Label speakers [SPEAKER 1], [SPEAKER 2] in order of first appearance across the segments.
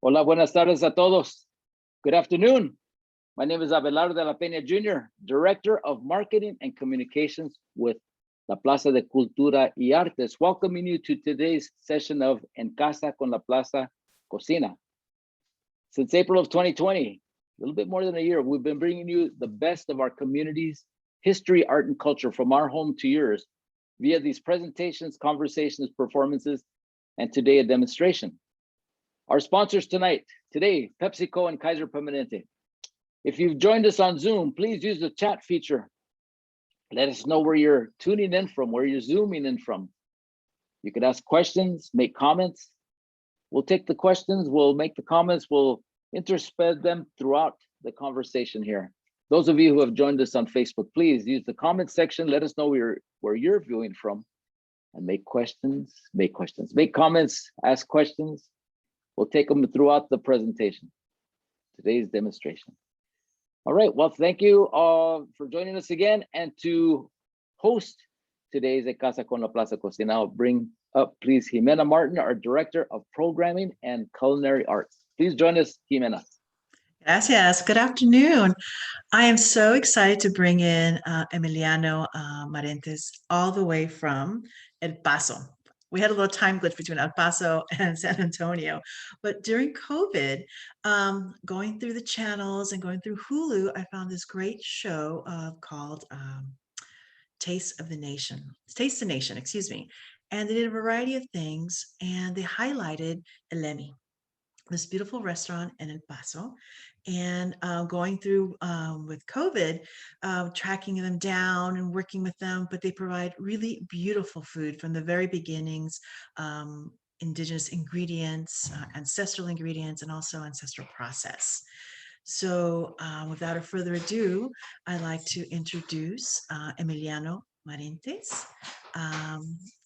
[SPEAKER 1] Hola, buenas tardes a todos. Good afternoon. My name is Abelardo de la Peña Jr., Director of Marketing and Communications with La Plaza de Cultura y Artes, welcoming you to today's session of En Casa con la Plaza Cocina. Since April of 2020, a little bit more than a year, we've been bringing you the best of our community's history, art, and culture from our home to yours via these presentations, conversations, performances, and today a demonstration. Our sponsors today, PepsiCo and Kaiser Permanente. If you've joined us on Zoom, please use the chat feature. Let us know where you're tuning in from, where you're zooming in from. You can ask questions, make comments. We'll take the questions, we'll make the comments, we'll intersperse them throughout the conversation here. Those of you who have joined us on Facebook, please use the comment section. Let us know where you're viewing from and make questions, make comments, ask questions. We'll take them throughout the presentation, today's demonstration. All right, well, thank you for joining us again. And to host today's En Casa con la Plaza Cocina, I'll bring up, please, Jimena Martin, our Director of Programming and Culinary Arts. Please join us, Jimena.
[SPEAKER 2] Gracias. Good afternoon. I am so excited to bring in Emiliano Marantes all the way from El Paso. We had a little time glitch between El Paso and San Antonio, but during COVID, going through the channels and going through Hulu, I found this great show called Taste the Nation, excuse me. And they did a variety of things, and they highlighted ELEMI, this beautiful restaurant in El Paso, and going through with COVID, tracking them down and working with them, but they provide really beautiful food from the very beginnings, indigenous ingredients, ancestral ingredients, and also ancestral process. So without further ado, I'd like to introduce Emiliano Marantes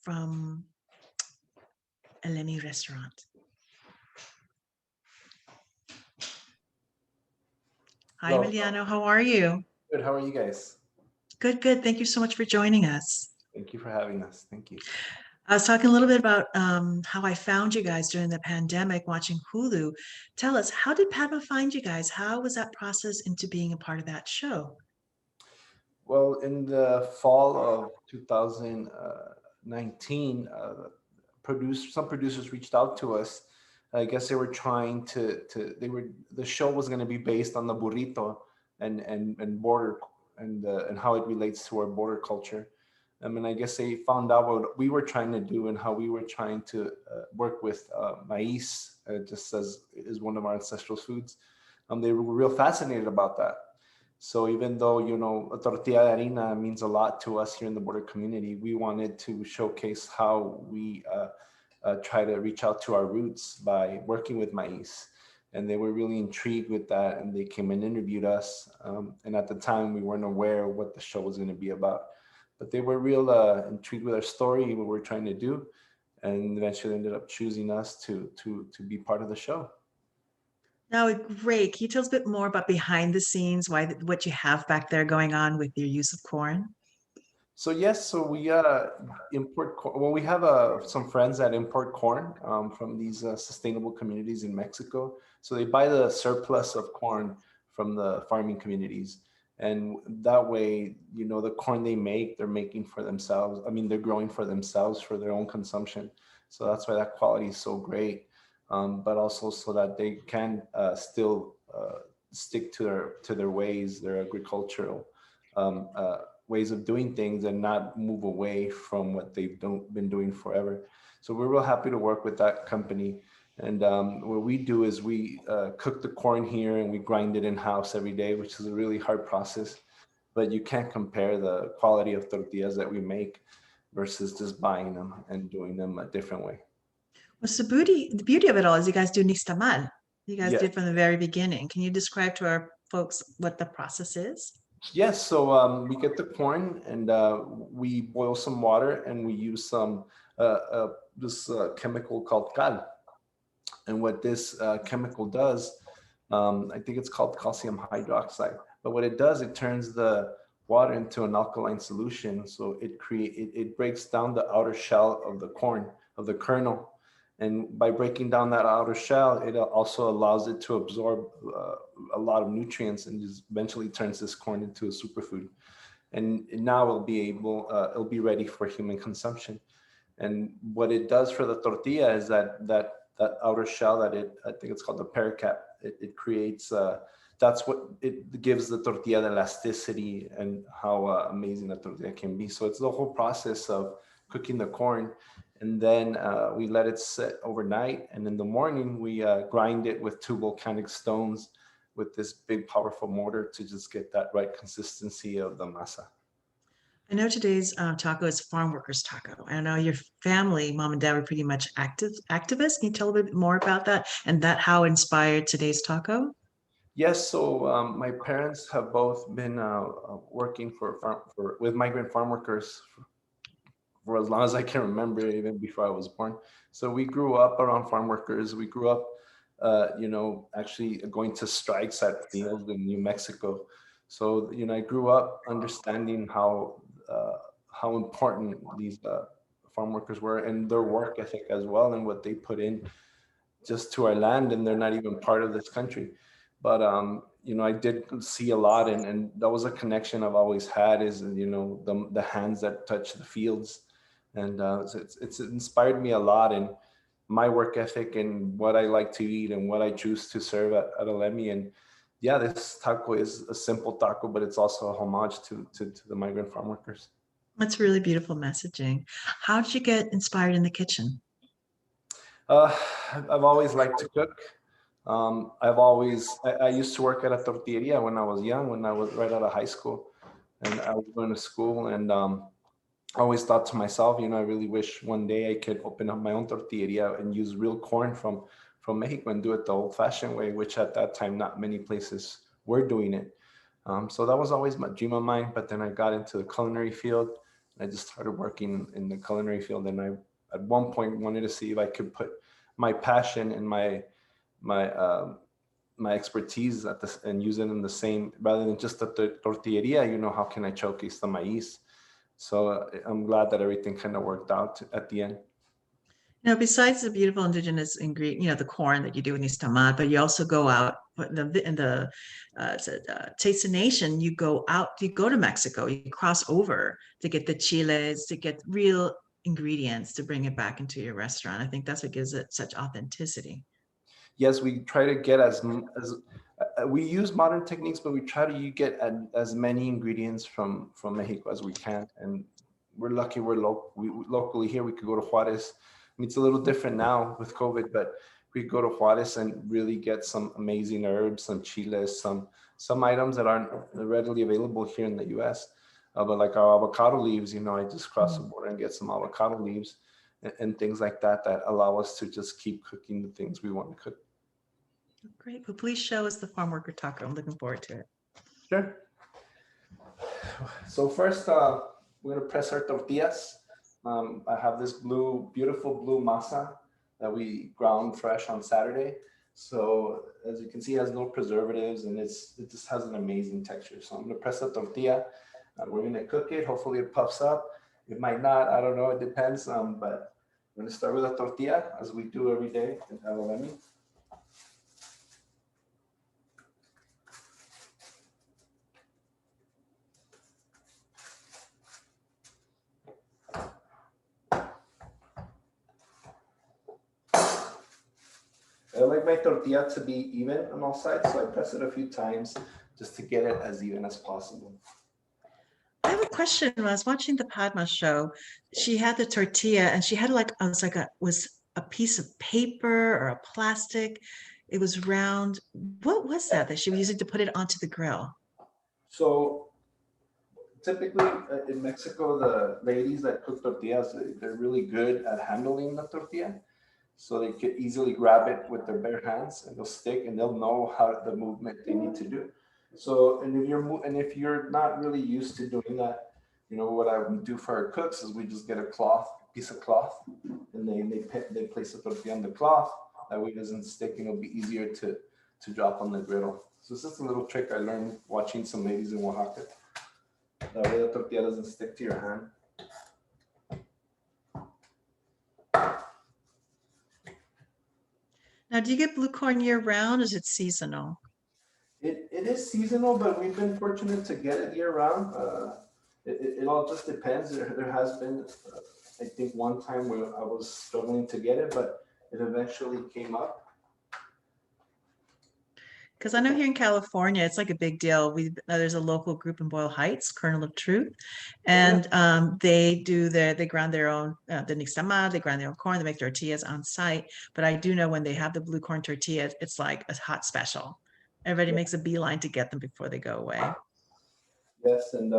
[SPEAKER 2] from ELEMI Restaurant. Hi,
[SPEAKER 3] Hello.
[SPEAKER 2] Emiliano. How are you?
[SPEAKER 3] Good. How are you guys?
[SPEAKER 2] Good, good. Thank you so much for joining us.
[SPEAKER 3] Thank you for having us. Thank you.
[SPEAKER 2] I was talking a little bit about how I found you guys during the pandemic watching Hulu. Tell us, how did Padma find you guys? How was that process into being a part of that show?
[SPEAKER 3] Well, in the fall of 2019, some producers reached out to us. I guess they were trying the show was going to be based on the burrito and border and how it relates to our border culture. I mean, I guess they found out what we were trying to do and how we were trying to work with maíz, just as is one of our ancestral foods. They were real fascinated about that. So even though, you know, a tortilla de harina means a lot to us here in the border community, we wanted to showcase how we try to reach out to our roots by working with maíz. And they were really intrigued with that, and they came and interviewed us. And at the time, we weren't aware of what the show was going to be about. But they were real intrigued with our story, what we're trying to do, and eventually ended up choosing us to be part of the show.
[SPEAKER 2] Now, great. Can you tell us a bit more about behind the scenes, what you have back there going on with your use of corn?
[SPEAKER 3] So yes, so we import corn. Well, we have some friends that import corn from these sustainable communities in Mexico. So they buy the surplus of corn from the farming communities. And that way, you know, the corn they make, they're making for themselves. I mean, they're growing for themselves for their own consumption. So that's why that quality is so great. But also so that they can still stick to their ways, their agricultural ways of doing things, and not move away from what they've been doing forever. So we're real happy to work with that company. And what we do is we cook the corn here and we grind it in-house every day, which is a really hard process. But you can't compare the quality of tortillas that we make versus just buying them and doing them a different way.
[SPEAKER 2] Well, so the beauty of it all is you guys do nixtamal. You guys did from the very beginning. Can you describe to our folks what the process is?
[SPEAKER 3] Yes, so we get the corn and we boil some water and we use some this chemical called cal. And what this chemical does, I think it's called calcium hydroxide. But what it does, it turns the water into an alkaline solution. So it breaks down the outer shell of the corn, of the kernel, And by breaking down that outer shell, it also allows it to absorb a lot of nutrients and just eventually turns this corn into a superfood. And now it'll be ready for human consumption. And what it does for the tortilla is that outer shell I think it's called the pericarp, it creates, that's what it gives the tortilla the elasticity and how amazing the tortilla can be. So it's the whole process of cooking the corn, and then we let it sit overnight, and in the morning we grind it with 2 volcanic stones with this big powerful mortar to just get that right consistency of the masa.
[SPEAKER 2] I know today's taco is farm workers taco. I know your family, mom and dad, were pretty much activists. Can you tell a bit more about that and how inspired today's taco?
[SPEAKER 3] Yes, so my parents have both been working with migrant farm workers for as long as I can remember, even before I was born. So we grew up around farm workers. We grew up, actually going to strikes at fields in New Mexico. So, I grew up understanding how important these farm workers were, and their work ethic as well, and what they put in just to our land, and they're not even part of this country. But I did see a lot, and that was a connection I've always had, is the hands that touch the fields, and it's inspired me a lot in my work ethic and what I like to eat and what I choose to serve at ELEMI. And yeah, this taco is a simple taco, but it's also a homage to the migrant farm workers.
[SPEAKER 2] That's really beautiful messaging. How did you get inspired in the kitchen?
[SPEAKER 3] I've always liked to cook. I used to work at a tortilleria when I was young, when I was right out of high school, and I was going to school, and I always thought to myself, I really wish one day I could open up my own tortilleria and use real corn from Mexico and do it the old-fashioned way, which at that time not many places were doing it. So that was always my dream of mine. But then I got into the culinary field. I just started working in the culinary field, and I at one point wanted to see if I could put my passion and my expertise and use it in the same, rather than just at the tortilleria. How can I showcase the maíz? So I'm glad that everything kind of worked out at the end.
[SPEAKER 2] Besides the beautiful indigenous ingredient, the corn that you do in these tamad, but you also go out in the Taste the Nation. You go to Mexico, you cross over to get the chiles, to get real ingredients to bring it back into your restaurant. I think that's what gives it such authenticity.
[SPEAKER 3] Yes, we try to get we use modern techniques, but we try to get as many ingredients from Mexico as we can. And we're lucky locally here. We could go to Juarez. I mean, it's a little different now with COVID, but we go to Juarez and really get some amazing herbs, some chiles, some items that aren't readily available here in the US. But like our avocado leaves, I just cross the border and get some avocado leaves and things like that allow us to just keep cooking the things we want to cook.
[SPEAKER 2] Great. Well, please show us the farm worker taco. I'm looking forward to it.
[SPEAKER 3] Sure. So first, we're going to press our tortillas. I have this beautiful blue masa that we ground fresh on Saturday. So as you can see, it has no preservatives, and it just has an amazing texture. So I'm going to press the tortilla. We're going to cook it. Hopefully it puffs up. It might not. I don't know. It depends. But we're going to start with a tortilla, as we do every day in ELEMI. I like my tortilla to be even on all sides, so I press it a few times just to get it as even as possible.
[SPEAKER 2] I have a question. When I was watching the Padma show, she had the tortilla, and she had was a piece of paper or a plastic. It was round. What was that she was using to put it onto the grill?
[SPEAKER 3] So typically in Mexico, the ladies that cook tortillas, they're really good at handling the tortilla. So they could easily grab it with their bare hands, and they'll stick, and they'll know how the movement they need to do. So, if you're not really used to doing that, what I would do for our cooks is we just get a piece of cloth, and they place the tortilla on the cloth. That way it doesn't stick, and it'll be easier to drop on the griddle. So it's just a little trick I learned watching some ladies in Oaxaca. That way the tortilla doesn't stick to your hand.
[SPEAKER 2] Now, do you get blue corn year round or is it seasonal?
[SPEAKER 3] It is seasonal, but we've been fortunate to get it year round. It all just depends. There has been, I think, one time where I was struggling to get it, but it eventually came up.
[SPEAKER 2] Because I know here in California, it's like a big deal. There's a local group in Boyle Heights, Kernel of Truth, and they ground their own the nixtamal, they grind their own corn, they make tortillas on site. But I do know when they have the blue corn tortilla, it's like a hot special. Everybody makes a beeline to get them before they go away.
[SPEAKER 3] Yes, and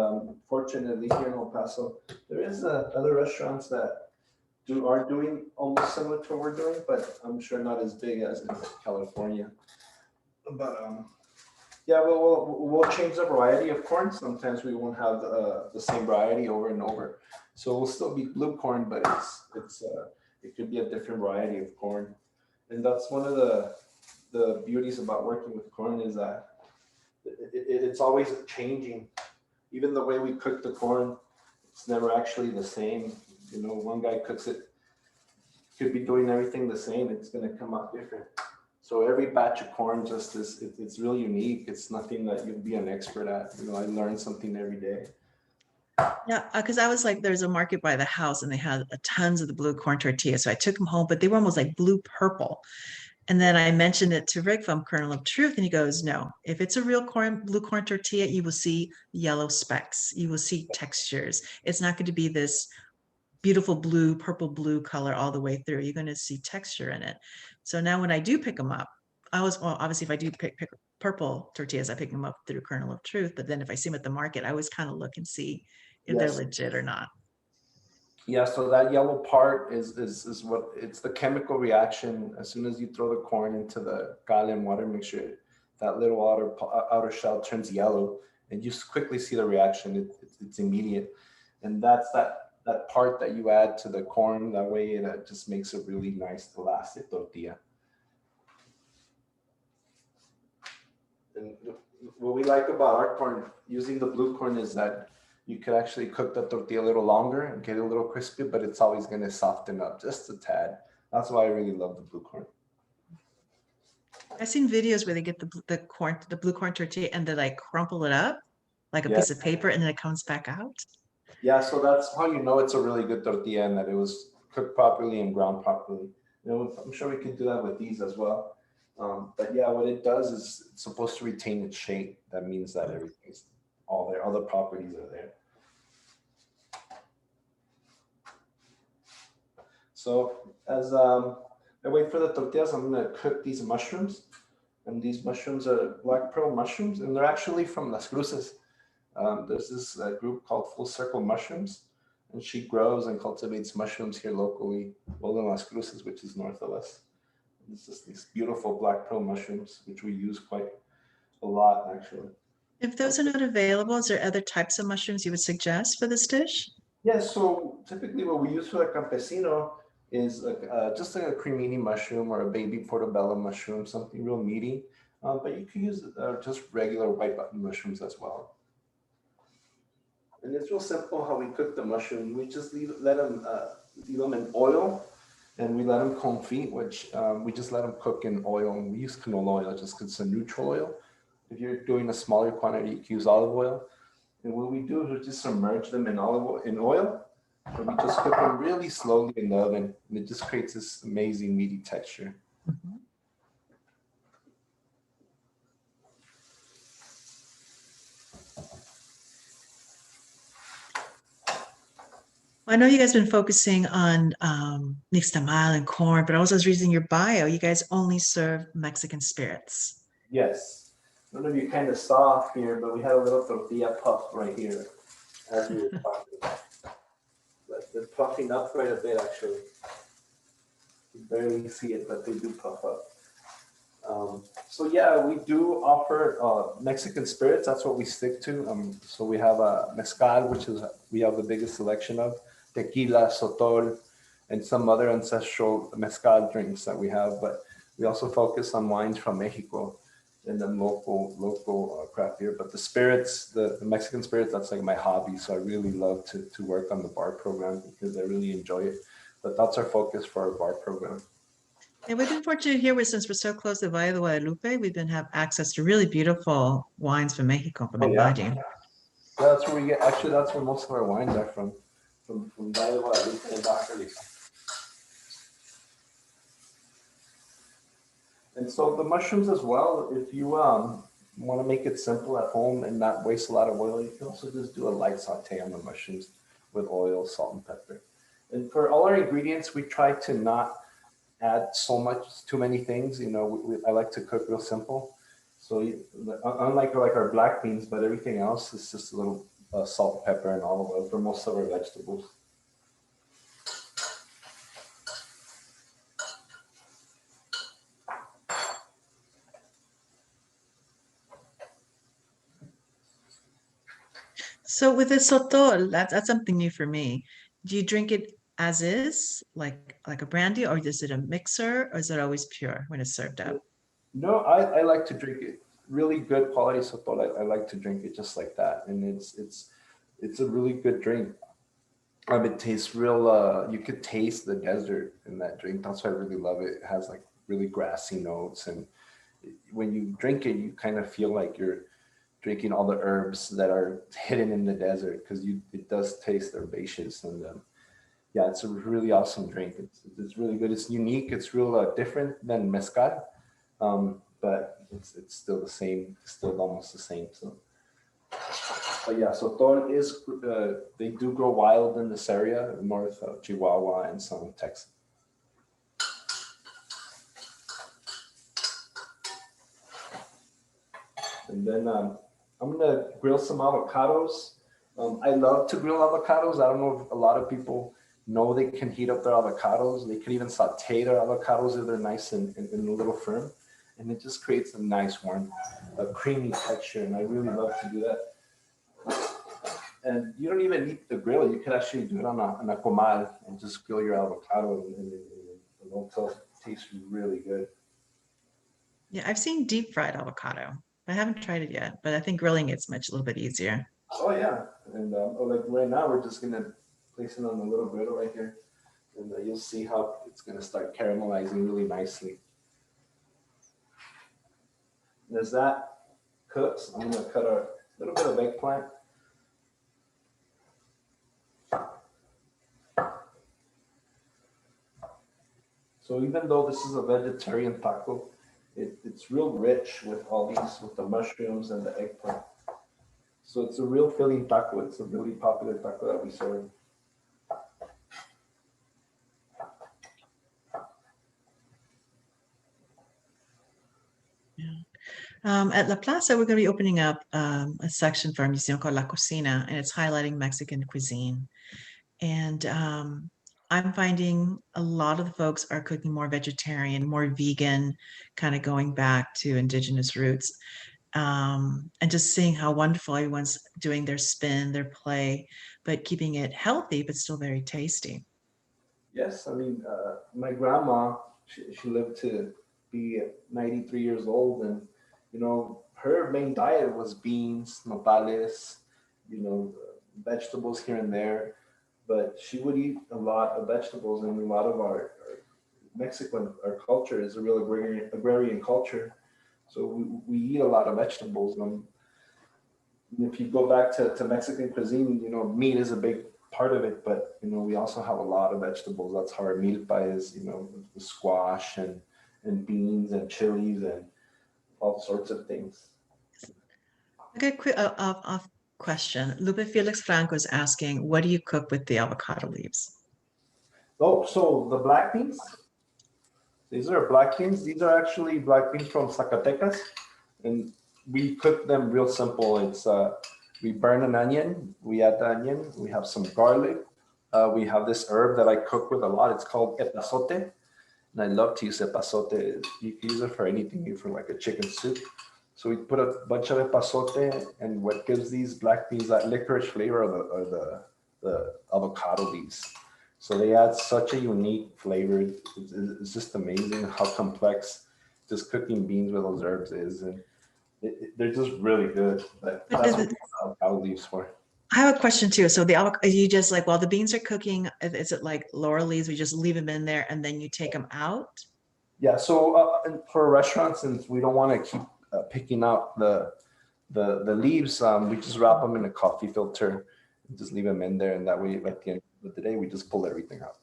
[SPEAKER 3] fortunately here in El Paso, there is other restaurants that are doing almost similar to what we're doing, but I'm sure not as big as in California. But yeah, we'll change the variety of corn. Sometimes we won't have the same variety over and over, so it will still be blue corn, but it could be a different variety of corn, and that's one of the beauties about working with corn is that it's always changing. Even the way we cook the corn, it's never actually the same. You know, one guy cooks it, could be doing everything the same. It's going to come out different. So every batch of corn just is, it's really unique. It's nothing that you'll be an expert at. You know, I learn something every day.
[SPEAKER 2] Yeah, because I was like, there's a market by the house and they had tons of the blue corn tortillas. So I took them home, but they were almost like blue purple. And then I mentioned it to Rick from Kernel of Truth, and he goes, no, if it's a real blue corn tortilla, you will see yellow specks. You will see textures. It's not going to be this beautiful blue, purple blue color all the way through. You're going to see texture in it. So now when I do pick them up, obviously if I do pick purple tortillas, I pick them up through Kernel of Truth. But then if I see them at the market, I always kind of look and see if they're legit or not.
[SPEAKER 3] Yeah, so that yellow part is what it's the chemical reaction. As soon as you throw the corn into the cal and water mixture, that little outer shell turns yellow, and you quickly see the reaction. It's immediate, and that's that part that you add to the corn. That way, it just makes a really nice elastic tortilla. And what we like about our corn, using the blue corn, is that you could actually cook the tortilla a little longer and get it a little crispy, but it's always going to soften up just a tad. That's why I really love the blue corn.
[SPEAKER 2] I've seen videos where they get the blue corn tortilla and they like crumple it up like a piece of paper and then it comes back out. Yeah,
[SPEAKER 3] so that's how you know it's a really good tortilla and that it was cooked properly and ground properly. You know, I'm sure we can do that with these as well. But yeah, what it does is it's supposed to retain its shape. That means that everything's all there, all the properties are there. So as I wait for the tortillas, I'm going to cook these mushrooms. And these mushrooms are black pearl mushrooms, and they're actually from Las Cruces. There's this group called Full Circle Mushrooms, and she grows and cultivates mushrooms here locally, well in Las Cruces, which is north of us. It's just these beautiful black pearl mushrooms, which we use quite a lot, actually.
[SPEAKER 2] If those are not available, is there other types of mushrooms you would suggest for this dish?
[SPEAKER 3] Yeah, so typically what we use for the Campesino is just like a cremini mushroom or a baby portobello mushroom, something real meaty. But you can use just regular white button mushrooms as well. And it's real simple how we cook the mushroom. We just leave them in oil, and we let them confit, which we just let them cook in oil. And we use canola oil just because it's a neutral oil. If you're doing a smaller quantity, you can use olive oil. And what we do is we just submerge them in oil, and we just cook them really slowly in the oven, and it just creates this amazing meaty texture.
[SPEAKER 2] Mm-hmm. I know you guys have been focusing on nixtamal and corn, but I was reading your bio. You guys only serve Mexican spirits.
[SPEAKER 3] Yes. I don't know if you kind of saw here, but we had a little tortilla puff right here as we were talking. But they're puffing up quite a bit, actually. You barely see it, but they do puff up. So yeah, we do offer Mexican spirits. That's what we stick to. So we have a mezcal, which is we have the biggest selection of, tequila, sotol, and some other ancestral mezcal drinks that we have. But we also focus on wines from Mexico and then local craft beer. But the spirits, the Mexican spirits, that's like my hobby. So I really love to work on the bar program because I really enjoy it. But that's our focus for our bar program.
[SPEAKER 2] And we've been fortunate here since we're so close to Valle de Guadalupe, we've been have access to really beautiful wines from Mexico, from El
[SPEAKER 3] yeah.
[SPEAKER 2] Valle.
[SPEAKER 3] That's where we get, actually, that's where most of our wines are from Valle de Guadalupe and Bacalis. And so the mushrooms as well, if you want to make it simple at home and not waste a lot of oil, you can also just do a light saute on the mushrooms with oil, salt, and pepper. And for all our ingredients, we try to not add too many things. You know, I like to cook real simple. So unlike like our black beans, but everything else is just a little salt, pepper, and olive oil for most of our vegetables.
[SPEAKER 2] So with the sotol, that's something new for me. Do you drink it as is, like a brandy, or is it a mixer, or is it always pure when it's served up?
[SPEAKER 3] No, I like to drink it. Really good quality sotol. I like to drink it just like that, and it's a really good drink. It tastes real. You could taste the desert in that drink. That's why I really love it. It has like really grassy notes, and when you drink it, you kind of feel like you're drinking all the herbs that are hidden in the desert because it does taste herbaceous. And yeah, it's a really awesome drink. It's really good. It's unique. It's real different than mezcal, but it's still the same. Still almost the same. So. But yeah, so Sotol is, they do grow wild in this area, north of Chihuahua and some of Texas. And then I'm gonna grill some avocados. I love to grill avocados. I don't know if a lot of people know they can heat up their avocados. They can even saute their avocados if they're nice and a little firm. And it just creates a nice warm, creamy texture. And I really love to do that. And you don't even need the grill. You could actually do it on a comal and just grill your avocado, and it'll taste really good.
[SPEAKER 2] Yeah, I've seen deep fried avocado. I haven't tried it yet, but I think grilling it's a little bit easier.
[SPEAKER 3] Oh yeah, and like right now we're just gonna place it on a little griddle right here, and you'll see how it's gonna start caramelizing really nicely. And as that cooks, I'm gonna cut a little bit of eggplant. So even though this is a vegetarian taco, it's real rich with with the mushrooms and the eggplant. So it's a real filling taco. It's a really popular taco that we serve.
[SPEAKER 2] Yeah. At La Plaza, we're going to be opening up a section for our museum called La Cocina, and it's highlighting Mexican cuisine. And I'm finding a lot of the folks are cooking more vegetarian, more vegan, kind of going back to indigenous roots. And just seeing how wonderful everyone's doing their spin, their play, but keeping it healthy, but still very tasty.
[SPEAKER 3] Yes, I mean, my grandma, she lived to be 93 years old, and you know, her main diet was beans, nopales, you know, vegetables here and there, but she would eat a lot of vegetables, and a lot of our Mexican, our culture is a real agrarian culture, so we eat a lot of vegetables. If you go back to Mexican cuisine, you know, meat is a big part of it, but you know, we also have a lot of vegetables. That's how our milpa is, you know, the squash and beans and chilies and all sorts of things.
[SPEAKER 2] Okay, quick question. Lupe Felix Franco is asking, what do you cook with the avocado leaves?
[SPEAKER 3] Oh, so the black beans, these are black beans. These are actually black beans from Zacatecas, and we cook them real simple. It's we burn an onion, we add the onion, we have some garlic, we have this herb that I cook with a lot. It's called epazote, and I love to use epazote. You can use it for anything, for like a chicken soup. So we put a bunch of epazote, and what gives these black beans that licorice flavor are the avocado leaves. So they add such a unique flavor. It's just amazing how complex just cooking beans with those herbs is, and they're just really good. But that's what avocado leaves for.
[SPEAKER 2] I have a question too. So the avocado, you just like, while the beans are cooking, is it like laurel leaves? We just leave them in there and then you take them out?
[SPEAKER 3] Yeah, so and for restaurants, since we don't want to keep picking out the leaves, we just wrap them in a coffee filter and just leave them in there, and that way, at the end of the day, we just pull everything out.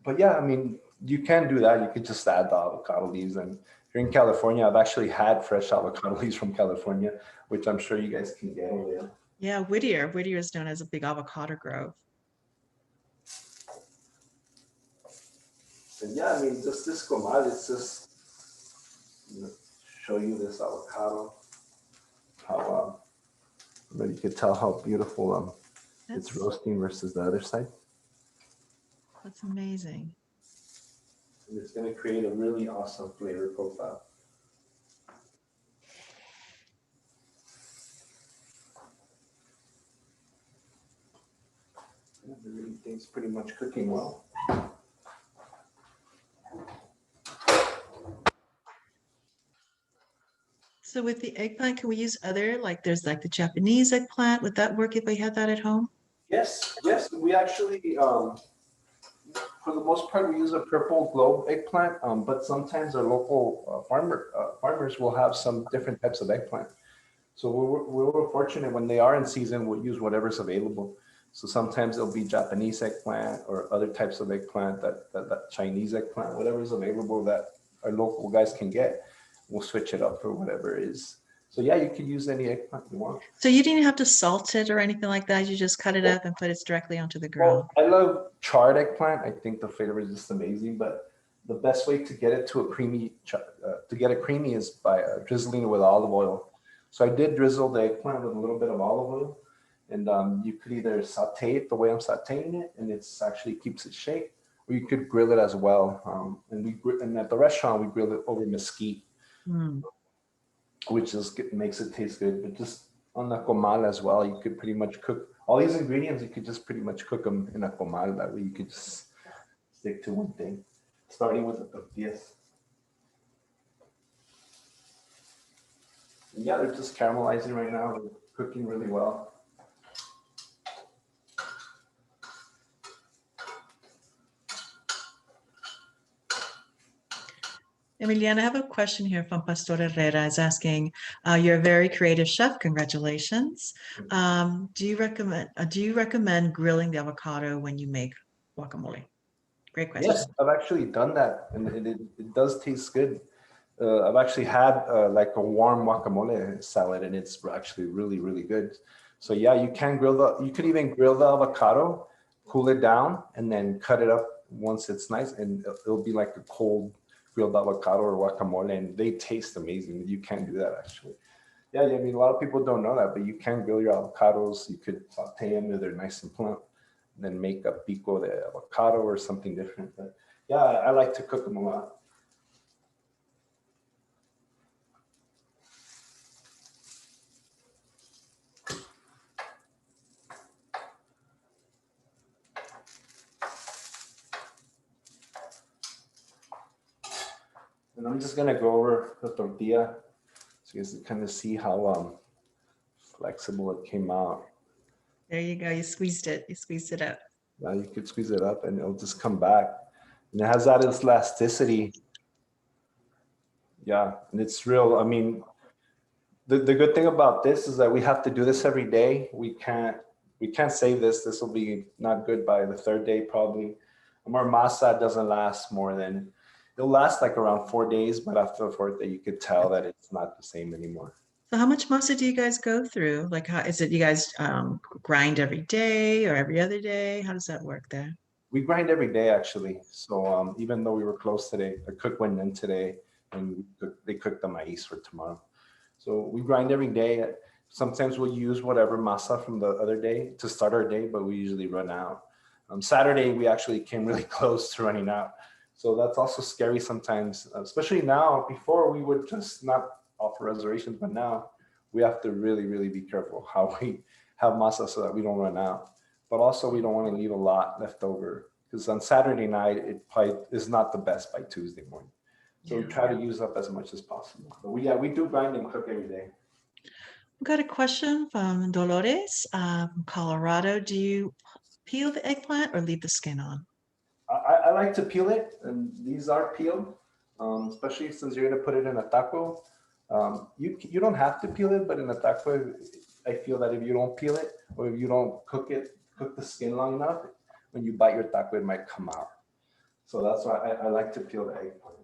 [SPEAKER 3] But yeah, I mean, you can do that. You could just add the avocado leaves. And here in California, I've actually had fresh avocado leaves from California, which I'm sure you guys can get over there.
[SPEAKER 2] Yeah, Whittier. Whittier is known as a big avocado grove.
[SPEAKER 3] And yeah, I mean, just this comal, it's just, show you this avocado, how, but you could tell how beautiful it's roasting versus the other side.
[SPEAKER 2] That's amazing.
[SPEAKER 3] And it's going to create a really awesome flavor profile. Everything's pretty much cooking well.
[SPEAKER 2] So with the eggplant, can we use other, like there's like the Japanese eggplant? Would that work if we had that at home?
[SPEAKER 3] Yes, we actually, for the most part, we use a purple globe eggplant, but sometimes our local farmers will have some different types of eggplant. So we're fortunate when they are in season, we'll use whatever's available. So sometimes it'll be Japanese eggplant or other types of eggplant, that Chinese eggplant, whatever is available that our local guys can get. We'll switch it up for whatever it is. So yeah, you can use any eggplant you want.
[SPEAKER 2] So you didn't have to salt it or anything like that. You just cut it up and put it directly onto the grill.
[SPEAKER 3] Well, I love charred eggplant. I think the flavor is just amazing, but the best way to get it to a creamy, is by drizzling it with olive oil. So I did drizzle the eggplant with a little bit of olive oil, and you could either saute it the way I'm sauteing it, and it's actually keeps its shape, or you could grill it as well. And at the restaurant, we grill it over mesquite, which makes it taste good. But just on the comal as well, you could pretty much cook all these ingredients. You could just pretty much cook them in a comal. That way you could just stick to one thing, starting with the tortillas. And yeah, they're just caramelizing right now. They're cooking really well.
[SPEAKER 2] Emiliano, I have a question here from Pastor Herrera. Is asking, you're a very creative chef. Congratulations. Do you recommend grilling the avocado when you make guacamole? Great question.
[SPEAKER 3] Yes, I've actually done that, and it does taste good. I've actually had like a warm guacamole salad, and it's actually really, really good. So yeah, you could even grill the avocado, cool it down, and then cut it up once it's nice, and it'll be like a cold grilled avocado or guacamole, and they taste amazing. You can do that actually. Yeah, I mean, a lot of people don't know that, but you can grill your avocados. You could saute them if they're nice and plump, and then make a pico de avocado or something different. But yeah, I like to cook them a lot. And I'm just gonna go over the tortilla so you guys can kind of see how flexible it came out.
[SPEAKER 2] There you go. You squeezed it. You squeezed it up.
[SPEAKER 3] Now you could squeeze it up and it'll just come back. And it has that elasticity. Yeah, and it's real. I mean, the good thing about this is that we have to do this every day. We can't save this. This will be not good by the third day probably. Our masa doesn't last more than, it'll last like around 4 days, but after the fourth day, you could tell that it's not the same anymore.
[SPEAKER 2] So how much masa do you guys go through? Like, how is it? You guys grind every day or every other day? How does that work there?
[SPEAKER 3] We grind every day actually. So even though we were closed today, the cook went in today and they cooked the maíz for tomorrow. So we grind every day. Sometimes we'll use whatever masa from the other day to start our day, but we usually run out. Saturday, we actually came really close to running out. So that's also scary sometimes, especially now. Before we would just not offer reservations, but now we have to really, really be careful how we have masa so that we don't run out. But also we don't want to leave a lot left over because on Saturday night, it probably is not the best by Tuesday morning. So we try to use up as much as possible. But we do grind and cook every day.
[SPEAKER 2] We've got a question from Dolores from Colorado. Do you peel the eggplant or leave the skin on?
[SPEAKER 3] I like to peel it, and these are peeled. especially since you're gonna put it in a taco. You don't have to peel it, but in a taco, I feel that if you don't peel it or if you don't cook the skin long enough, when you bite your taco, it might come out. So that's why I like to peel the eggplant.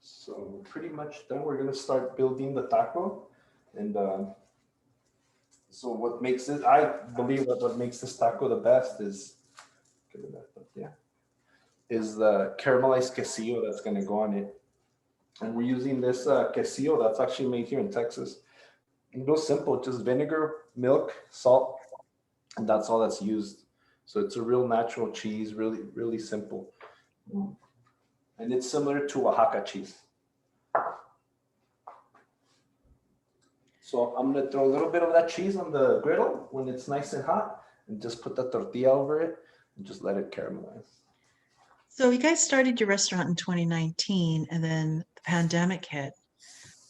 [SPEAKER 3] So we're pretty much done. We're gonna start building the taco, and so what makes it? I believe that what makes this taco the best is, yeah, is the caramelized quesillo that's gonna go on it, and we're using this quesillo that's actually made here in Texas. Real simple, just vinegar, milk, salt, and that's all that's used. So it's a real natural cheese, really simple, and it's similar to Oaxaca cheese. So I'm gonna throw a little bit of that cheese on the griddle when it's nice and hot, and just put the tortilla over it and just let it caramelize.
[SPEAKER 2] So you guys started your restaurant in 2019 and then the pandemic hit.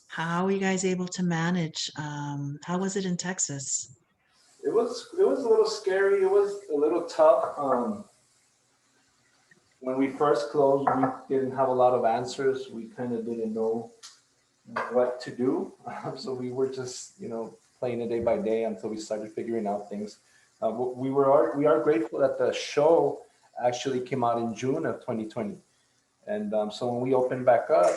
[SPEAKER 2] How were you guys able to manage? How was it in Texas?
[SPEAKER 3] It was a little scary. It was a little tough. When we first closed, we didn't have a lot of answers. We kind of didn't know what to do. So we were just, playing it day by day until we started figuring out things. We are grateful that the show actually came out in June of 2020. And so when we opened back up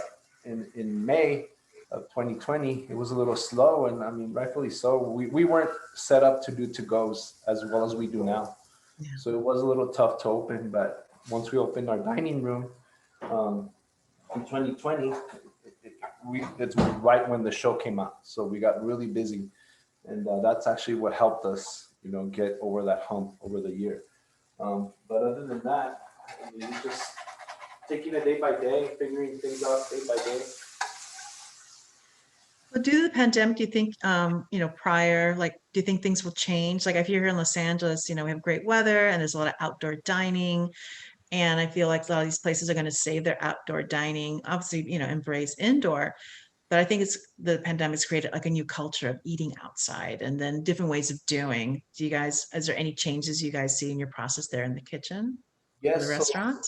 [SPEAKER 3] in May of 2020, it was a little slow. And I mean, rightfully so. We weren't set up to do to-goes as well as we do now.
[SPEAKER 2] Yeah.
[SPEAKER 3] So it was a little tough to open, but once we opened our dining room in 2020, it's right when the show came out. So we got really busy. And that's actually what helped us, get over that hump over the year. But other than that, I mean, just taking it day by day, figuring things out day by day.
[SPEAKER 2] Well, due to the pandemic, do you think, prior, do you think things will change? Like I feel here in Los Angeles, we have great weather and there's a lot of outdoor dining. And I feel like a lot of these places are going to save their outdoor dining, obviously, embrace indoor. But I think the pandemic's created like a new culture of eating outside and then different ways of doing. Is there any changes you guys see in your process there in the kitchen for the
[SPEAKER 3] Yes, so
[SPEAKER 2] restaurant?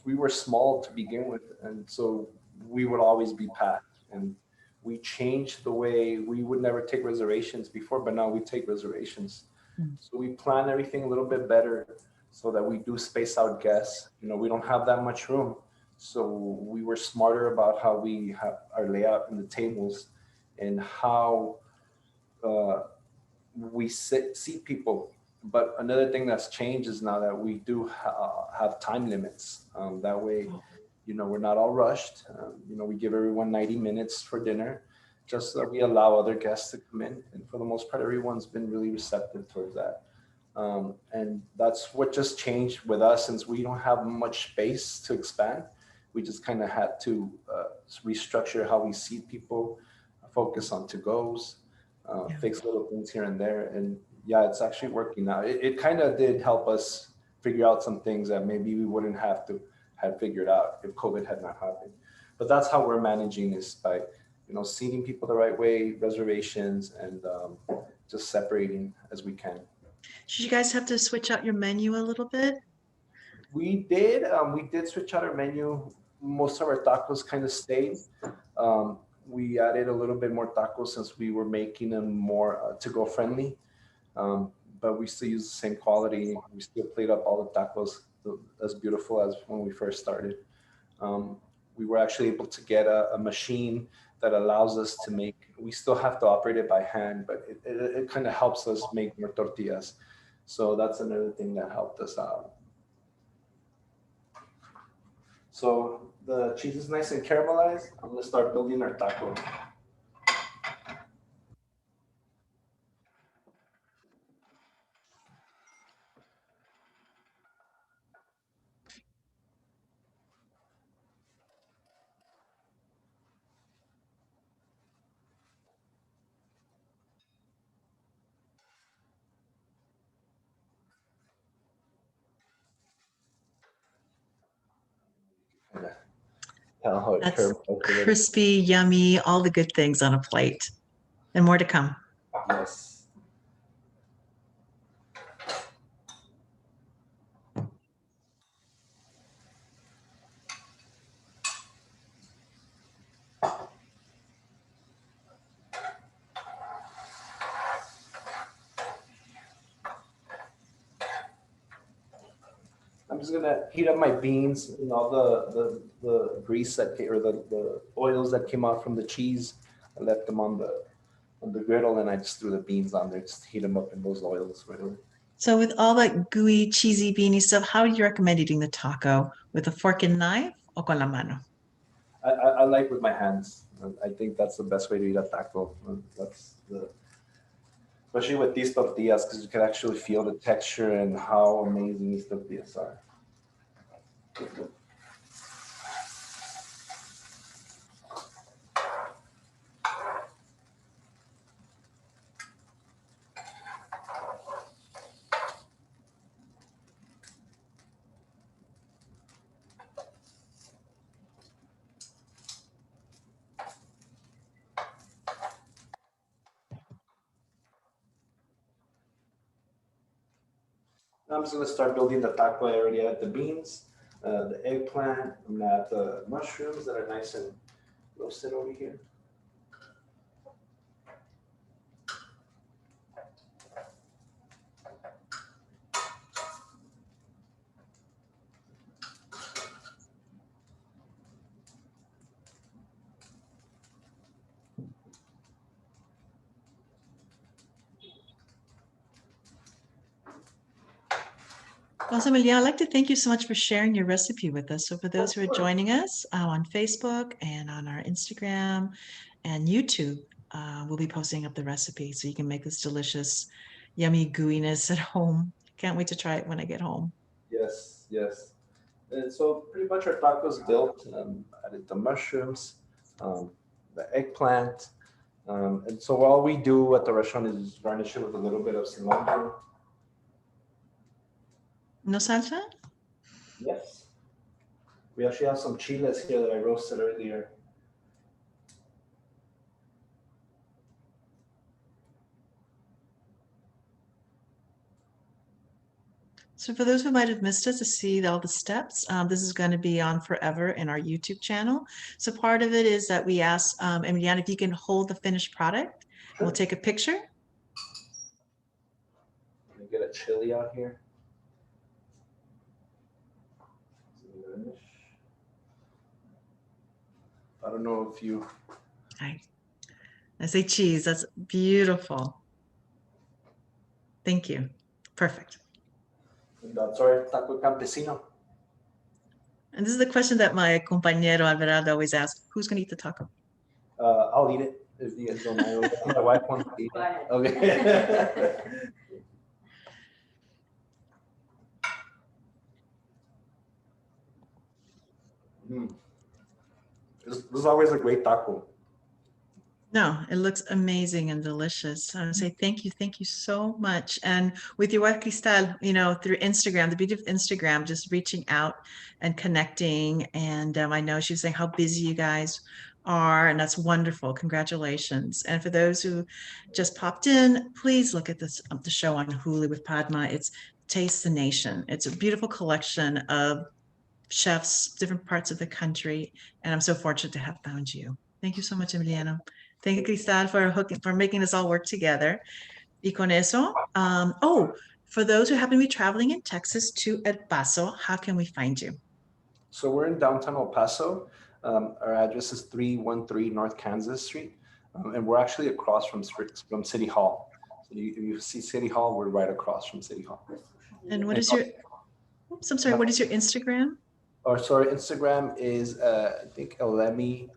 [SPEAKER 3] we were small to begin with, and so we would always be packed. And we changed the way we would never take reservations before, but now we take reservations.
[SPEAKER 2] Mm.
[SPEAKER 3] So we plan everything a little bit better so that we do space out guests. We don't have that much room. So we were smarter about how we have our layout in the tables and how we seat people. But another thing that's changed is now that we do have time limits. That way, we're not all rushed. We give everyone 90 minutes for dinner, just so that we allow other guests to come in. And for the most part, everyone's been really receptive towards that. And that's what just changed with us, since we don't have much space to expand. We just kind of had to restructure how we seat people, focus on to-goes, fix little things here and there. And yeah, it's actually working now. It kind of did help us figure out some things that maybe we wouldn't have figured out if COVID had not happened. But that's how we're managing this, by seating people the right way, reservations, and just separating as we can.
[SPEAKER 2] Should you guys have to switch out your menu a little bit?
[SPEAKER 3] We did switch out our menu. Most of our tacos kind of stayed. We added a little bit more tacos since we were making them more to-go friendly. But we still use the same quality. We still plate up all the tacos as beautiful as when we first started. We were actually able to get a machine that allows us to make, we still have to operate it by hand, but it kind of helps us make more tortillas. So that's another thing that helped us out. So the cheese is nice and caramelized. I'm gonna start building our taco. tell how it
[SPEAKER 2] That's
[SPEAKER 3] caramelized already.
[SPEAKER 2] crispy, yummy, all the good things on a plate. And more to come.
[SPEAKER 3] Yes. I'm just gonna heat up my beans and all the grease that came, or the oils that came out from the cheese. I left them on the griddle, and I just threw the beans on there. Just heat them up in those oils right away.
[SPEAKER 2] So with all that gooey, cheesy, beany stuff, how do you recommend eating the taco? With a fork and knife or con la mano?
[SPEAKER 3] I like with my hands. I think that's the best way to eat a taco. Especially with these tortillas, because you can actually feel the texture and how amazing these tortillas are. I'm just gonna start building the taco. I already added the beans, the eggplant. I'm gonna add the mushrooms that are nice and roasted over here.
[SPEAKER 2] Well, Emiliano, I'd like to thank you so much for sharing your recipe with us. So for those who are joining us on Facebook and on our Instagram and YouTube, we'll be posting up the recipe so you can make this delicious, yummy gooiness at home. Can't wait to try it when I get home.
[SPEAKER 3] Yes, yes. And so pretty much our taco's built. Added the mushrooms, the eggplant. And so all we do at the restaurant is garnish it with a little bit of cilantro.
[SPEAKER 2] No salsa?
[SPEAKER 3] Yes. We actually have some chiles here that I roasted earlier.
[SPEAKER 2] So for those who might have missed us to see all the steps, this is going to be on forever in our YouTube channel. So part of it is that we ask Emiliano if you can hold the finished product.
[SPEAKER 3] Sure.
[SPEAKER 2] We'll take a picture.
[SPEAKER 3] Let me get a chili out here. I don't know if you...
[SPEAKER 2] I say cheese. That's beautiful. Thank you. Perfect.
[SPEAKER 3] And that's our taco campesino.
[SPEAKER 2] And this is the question that my compañero Alvarado always asks: who's going to eat the taco?
[SPEAKER 3] I'll eat it if you guys don't mind. My wife wants to eat it. Okay. This is always a great taco.
[SPEAKER 2] No, it looks amazing and delicious. I would say thank you so much. And with your wife Kristal, you know, through Instagram, the beauty of Instagram, just reaching out and connecting. And I know she was saying how busy you guys are, and that's wonderful. Congratulations. And for those who just popped in, please look at this the show on Hulu with Padma. It's Taste the Nation. It's a beautiful collection of chefs, different parts of the country, and I'm so fortunate to have found you. Thank you so much, Emiliano. Thank you, Kristal, for making us all work together. Y con eso, for those who happen to be traveling in Texas to El Paso, how can we find you?
[SPEAKER 3] So we're in downtown El Paso. Our address is 313 North Kansas Street, and we're actually across from City Hall. So you see City Hall, we're right across from City Hall.
[SPEAKER 2] And what is your? Oops, I'm sorry. What is your Instagram?
[SPEAKER 3] Or sorry, Instagram is I think ELEMI.ep.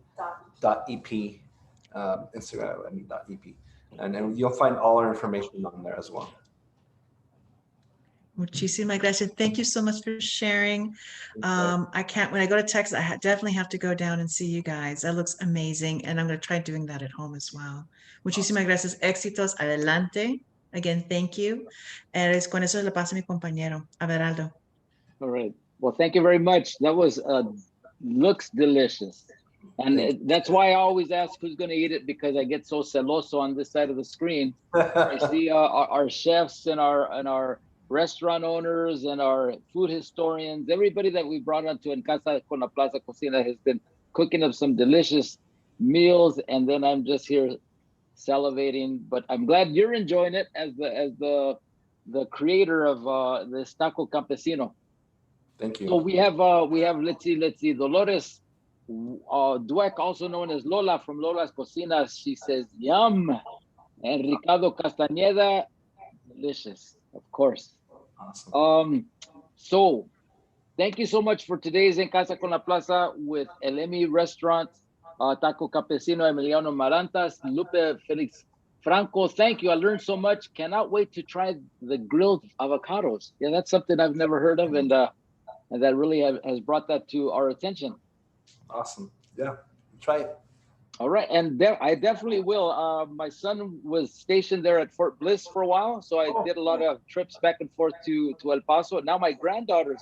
[SPEAKER 3] Instagram ELEMI.ep, and then you'll find all our information on there as well.
[SPEAKER 2] Muchísimas gracias. Thank you so much for sharing. I can't, when I go to Texas, I definitely have to go down and see you guys. That looks amazing. And I'm going to try doing that at home as well. Muchísimas gracias. Éxitos. Adelante. Again, thank you. Con eso le paso a mi compañero, Averaldo.
[SPEAKER 1] All right. Well, thank you very much. That was a looks delicious. And that's why I always ask who's going to eat it, because I get so celoso on this side of the screen. I see our chefs and our restaurant owners and our food historians, everybody that we brought onto En Casa con la Plaza Cocina has been cooking up some delicious meals, and then I'm just here salivating. But I'm glad you're enjoying it as the creator of this taco campesino.
[SPEAKER 3] Thank you.
[SPEAKER 1] So we have let's see Dolores Dweck, also known as Lola from Lola's Cocinas. She says yum, and Ricardo Castañeda, delicious, of course.
[SPEAKER 3] Awesome.
[SPEAKER 1] So thank you so much for today's En Casa con la Plaza with ELEMI Restaurant, Taco Campesino, Emiliano Marantes, Lupe Felix Franco. Thank you. I learned so much. Cannot wait to try the grilled avocados. Yeah, that's something I've never heard of, and that really has brought that to our attention.
[SPEAKER 3] Awesome. Yeah, try it.
[SPEAKER 1] All right, and I definitely will. My son was stationed there at Fort Bliss for a while, so I did a lot of trips back and forth to El Paso. Now my granddaughter's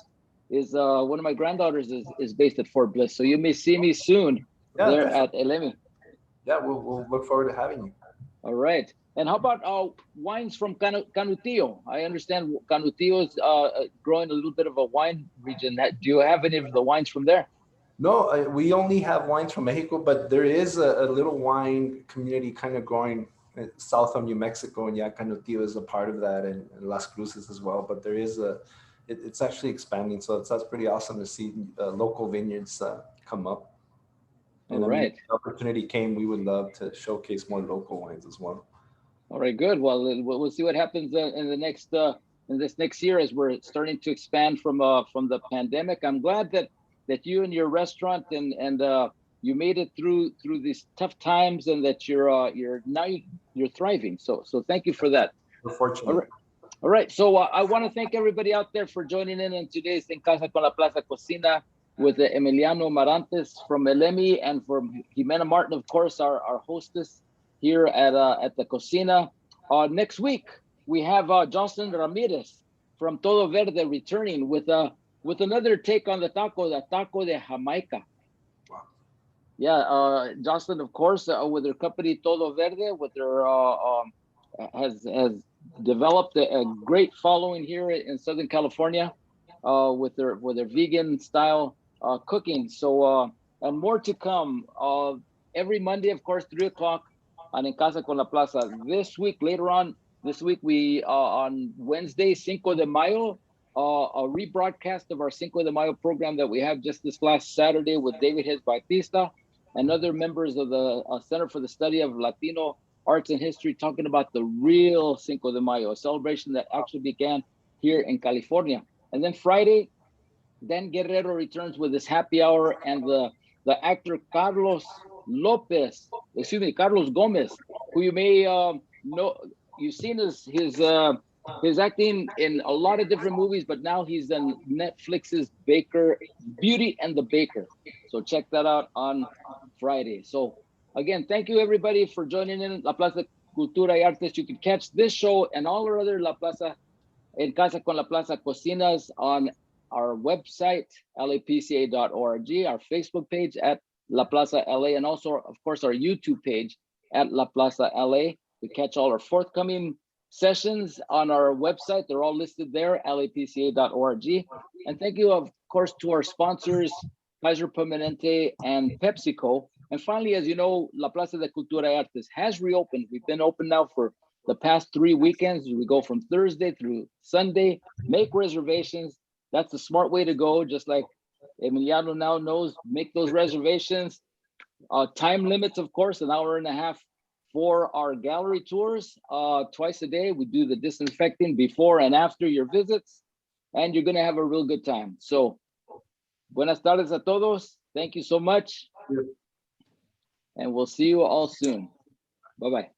[SPEAKER 1] is one of my granddaughters is based at Fort Bliss, so you may see me soon there at ELEMI.
[SPEAKER 3] Yeah, we'll look forward to having you.
[SPEAKER 1] All right, and how about wines from Canutillo? I understand Canutillo is growing a little bit of a wine region. Do you have any of the wines from there?
[SPEAKER 3] No, we only have wines from Mexico, but there is a little wine community kind of growing south of New Mexico, and Canutillo is a part of that, and Las Cruces as well. But there is it's actually expanding, so that's pretty awesome to see local vineyards come up. And
[SPEAKER 1] all right,
[SPEAKER 3] if the opportunity came, we would love to showcase more local wines as well.
[SPEAKER 1] All right, good. Well, we'll see what happens in this next year as we're starting to expand from the pandemic. I'm glad that you and your restaurant and you made it through these tough times, and that you're thriving. So thank you for that.
[SPEAKER 3] We're fortunate.
[SPEAKER 1] All right. So I want to thank everybody out there for joining in today's En Casa con la Plaza Cocina with Emiliano Marantes from ELEMI, and from Jimena Martin, of course, our hostess here at the Cocina. Next week we have Jocelyn Ramirez from Todo Verde returning with another take on the taco de Jamaica.
[SPEAKER 3] Wow.
[SPEAKER 1] Yeah, Jocelyn, of course, with her company Todo Verde, with her has developed a great following here in Southern California, with their vegan style cooking. So and more to come. Every Monday, of course, 3 o'clock on En Casa con la Plaza. Later on this week, we on Wednesday, Cinco de Mayo. A rebroadcast of our Cinco de Mayo program that we have just this last Saturday with David Hez Bautista and other members of the Center for the Study of Latino Arts and History, talking about the real Cinco de Mayo, a celebration that actually began here in California. And then Friday, Dan Guerrero returns with his happy hour, and the actor Carlos Gomez, who you may know. You've seen his acting in a lot of different movies, but now he's in Netflix's Beauty and the Baker. So check that out on Friday. So again, thank you everybody for joining in La Plaza Cultura y Artes. You can catch this show and all our other La Plaza En Casa con la Plaza Cocinas on our website, lapca.org, our Facebook page at La Plaza LA, and also, of course, our YouTube page at La Plaza LA. We catch all our forthcoming sessions on our website. They're all listed there, lapca.org. And thank you, of course, to our sponsors, Kaiser Permanente and PepsiCo. And finally, as you know, La Plaza de Cultura y Artes has reopened. We've been open now for the past 3 weekends. We go from Thursday through Sunday. Make reservations. That's the smart way to go. Just like Emiliano now knows, make those reservations. Time limits, of course, an hour and a half for our gallery tours. Twice a day, we do the disinfecting before and after your visits, and you're going to have a real good time. So, buenas tardes a todos. Thank you so much. And we'll see you all soon. Bye-bye.